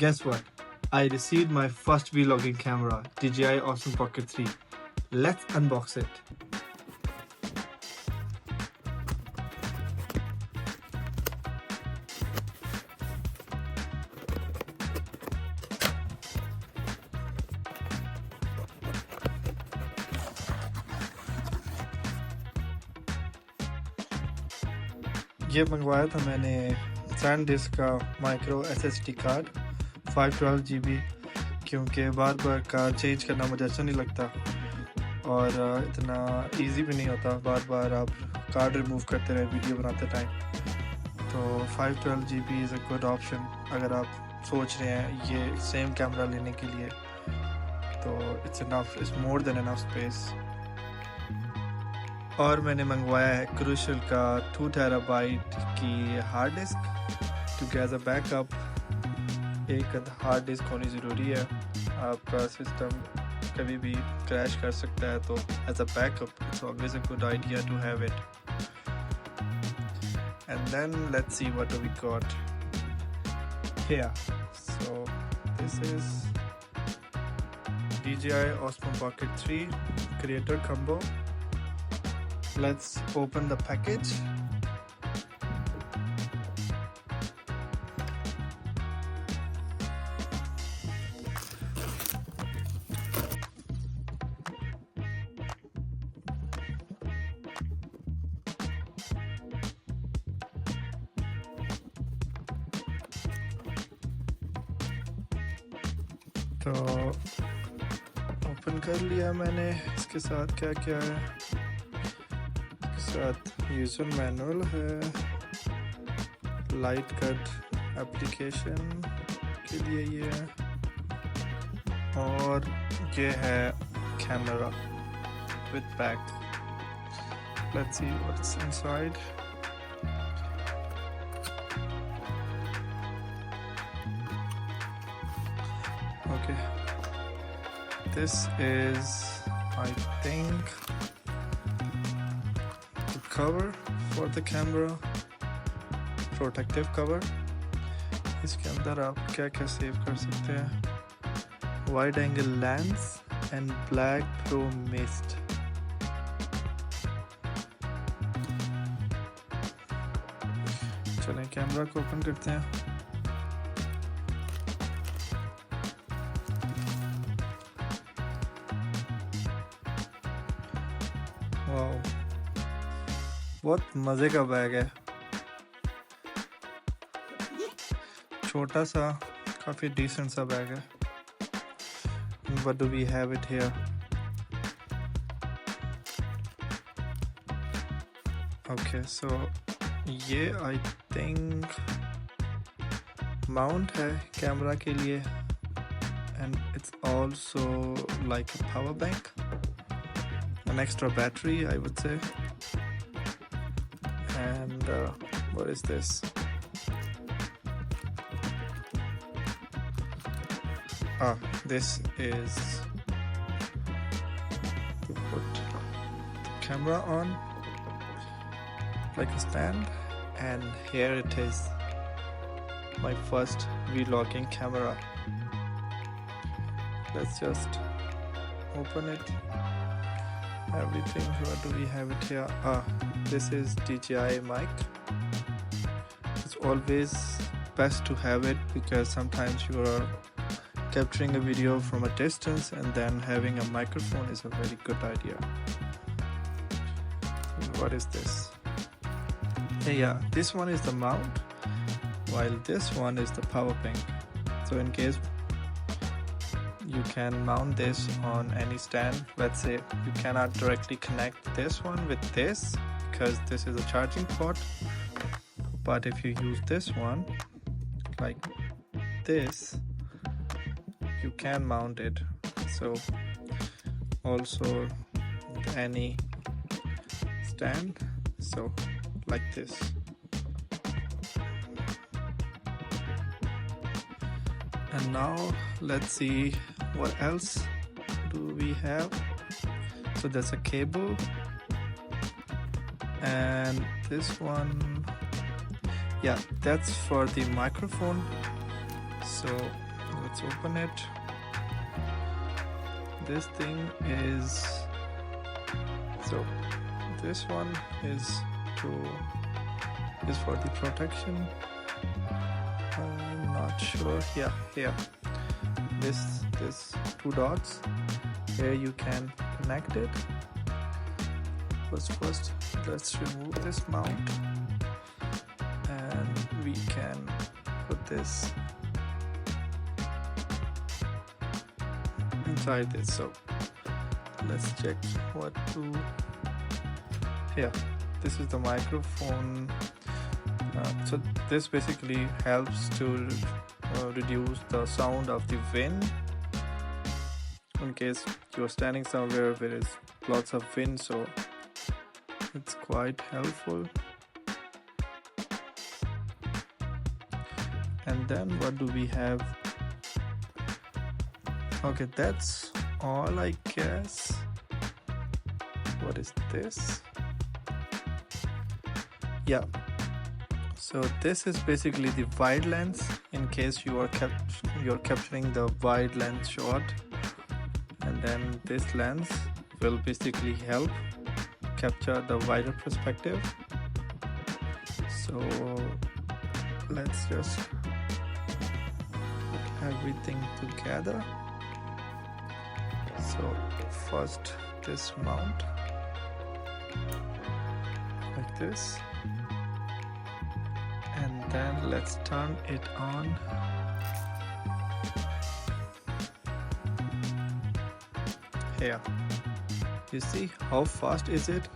Guess what? I received my first vlogging camera, DJI Osmo Pocket 3. Let's unbox it. ये मंगवाया था मैंने SanDisk का माइक्रो SSD कार्ड 512 GB, क्योंकि बार बार card change करना मुझे अच्छा नहीं लगता और इतना इजी भी नहीं होता बार बार आप कार्ड रिमूव करते रहे वीडियो बनाते टाइम। तो 512 GB is a good option अगर आप सोच रहे हैं ये सेम कैमरा लेने के लिए, तो it's enough, it's more than enough space. और मैंने मंगवाया है क्रूशल का 2 TB की hard disk to get a backup. एक हार्ड डिस्क होनी ज़रूरी है, आपका सिस्टम कभी भी क्रैश कर सकता है, तो as a backup it's always a good idea to have it. And then let's see what we got here. So this is DJI Osmo Pocket 3 creator combo. Let's open the package. तो open कर लिया मैंने। इसके साथ क्या क्या है? साथ यूज़र मैनुअल है, लाइट कट एप्लीकेशन के लिए ये है, और ये है camera with back. Let's see what's inside. Okay, this is I think cover for the camera, protective cover। इसके अंदर आप क्या क्या सेव कर सकते हैं? Wide angle lens and black pro mist. चलें कैमरा को ओपन करते हैं। वाओ, बहुत मज़े का बैग है, छोटा सा, काफ़ी डिसेंट सा बैग है। What do we have it here? Okay, so ये I think माउंट है कैमरा के लिए, and it's also like a power bank, an extra battery I would say. And what is this? This is to put the camera on like a stand, and here it is, my first vlogging camera. Let's just open it. Everything. What do we have it here? This is DJI mic. It's always best to have it because sometimes you are capturing a video from a distance, and then having a microphone is a very good idea. What is this? Yeah, this one is the mount, while this one is the power bank. So in case you can mount this on any stand. Let's say you cannot directly connect this one with this because this is a charging port, but if you use this one like this, you can mount it. So also any stand, so like this. And now let's see what else do we have. So there's a cable, and this one, yeah, that's for the microphone. So let's open it. This thing is, so this one is for the protection. I'm not sure. Yeah, here, this two dots here, you can connect it. First let's remove this mount, and we can put this inside this. So let's check what to. Here, this is the microphone. So this basically helps to reduce the sound of the wind in case you're standing somewhere where there's lots of wind, so it's quite helpful. And then what do we have? Okay, that's all, I guess. What is this? Yeah, so this is basically the wide lens in case you're capturing the wide lens shot, and then this lens will basically help capture the wider perspective. So let's just put everything together. So first this mount like this, and then let's turn it on. Here, you see how fast is it?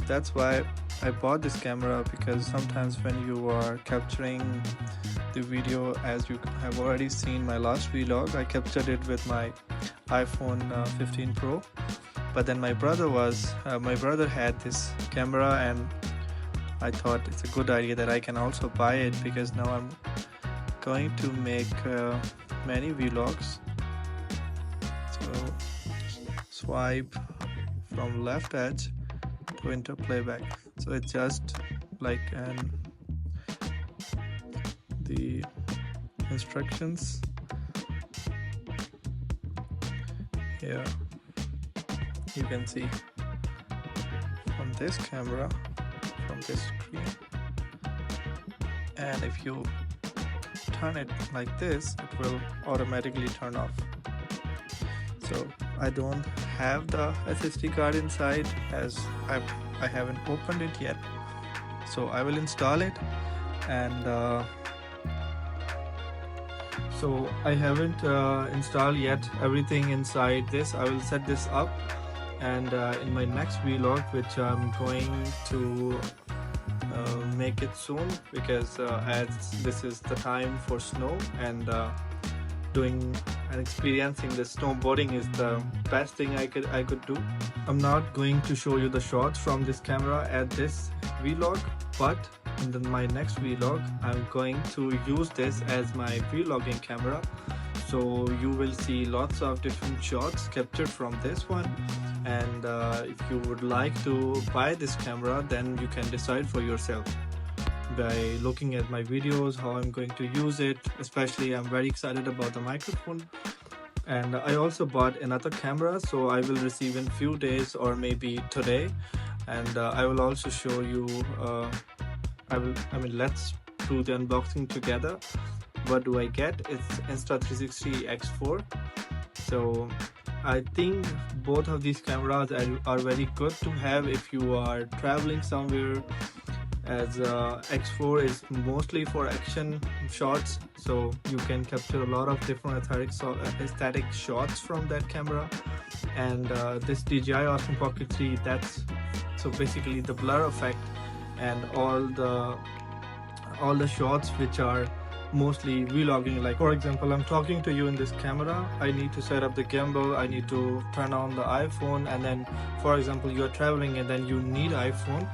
That's why I bought this camera, because sometimes when you are capturing the video, as you have already seen my last vlog, I captured it with my iPhone 15 Pro. But then my brother had this camera, and I thought it's a good idea that I can also buy it, because now I'm going to make many vlogs. So swipe from left edge to enter playback. So it's just like the instructions here. You can see from this camera, from this screen, and if you turn it like this, it will automatically turn off. So I don't have the SSD card inside, as I haven't opened it yet, so I will install it. And so I haven't installed yet everything inside this. I will set this up, and in my next vlog, which I'm going to make it soon, because as this is the time for snow, and doing and experiencing the snowboarding is the best thing I could do. I'm not going to show you the shots from this camera at this vlog, but in my next vlog I'm going to use this as my vlogging camera. So you will see lots of different shots captured from this one, and if you would like to buy this camera, then you can decide for yourself by looking at my videos how I'm going to use it. Especially I'm very excited about the microphone, and I also bought another camera, so I will receive in few days or maybe today, and I will also show you let's do the unboxing together. What do I get? It's Insta360 X4. So I think both of these cameras are very good to have if you are traveling somewhere, as X4 is mostly for action shots, so you can capture a lot of different aesthetic shots from that camera. And this DJI Osmo Pocket 3, that's so basically the blur effect and all the shots which are mostly vlogging. Like for example, I'm talking to you in this camera, I need to set up the gimbal, I need to turn on the iPhone, and then for example you are traveling and then you need iPhone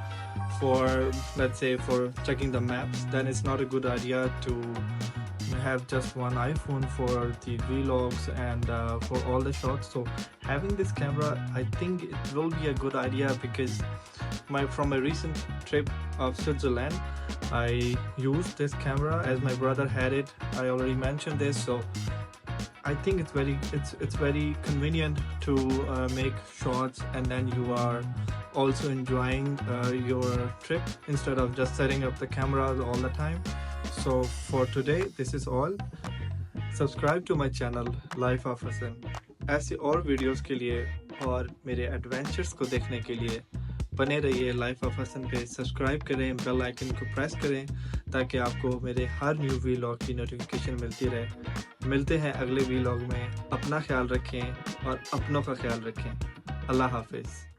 for, let's say, for checking the maps, then it's not a good idea to have just one iPhone for the vlogs and for all the shots. So having this camera, I think it will be a good idea, because from my recent trip of Switzerland, I used this camera as my brother had it. I already mentioned this, so I think it's very convenient to make shots, and then you are also enjoying your trip instead of just setting up the cameras all the time. So for today, this is all. Subscribe to my channel Life of Hassan. ऐसे और videos के लिए और मेरे adventures को देखने के लिए बने रहिए लाइफ ऑफ हसन पे। सब्सक्राइब करें, बेल आइकन को प्रेस करें ताकि आपको मेरे हर न्यू वीलॉग की नोटिफिकेशन मिलती रहे। मिलते हैं अगले वीलॉग में। अपना ख्याल रखें और अपनों का ख्याल रखें। अल्लाह हाफिज़।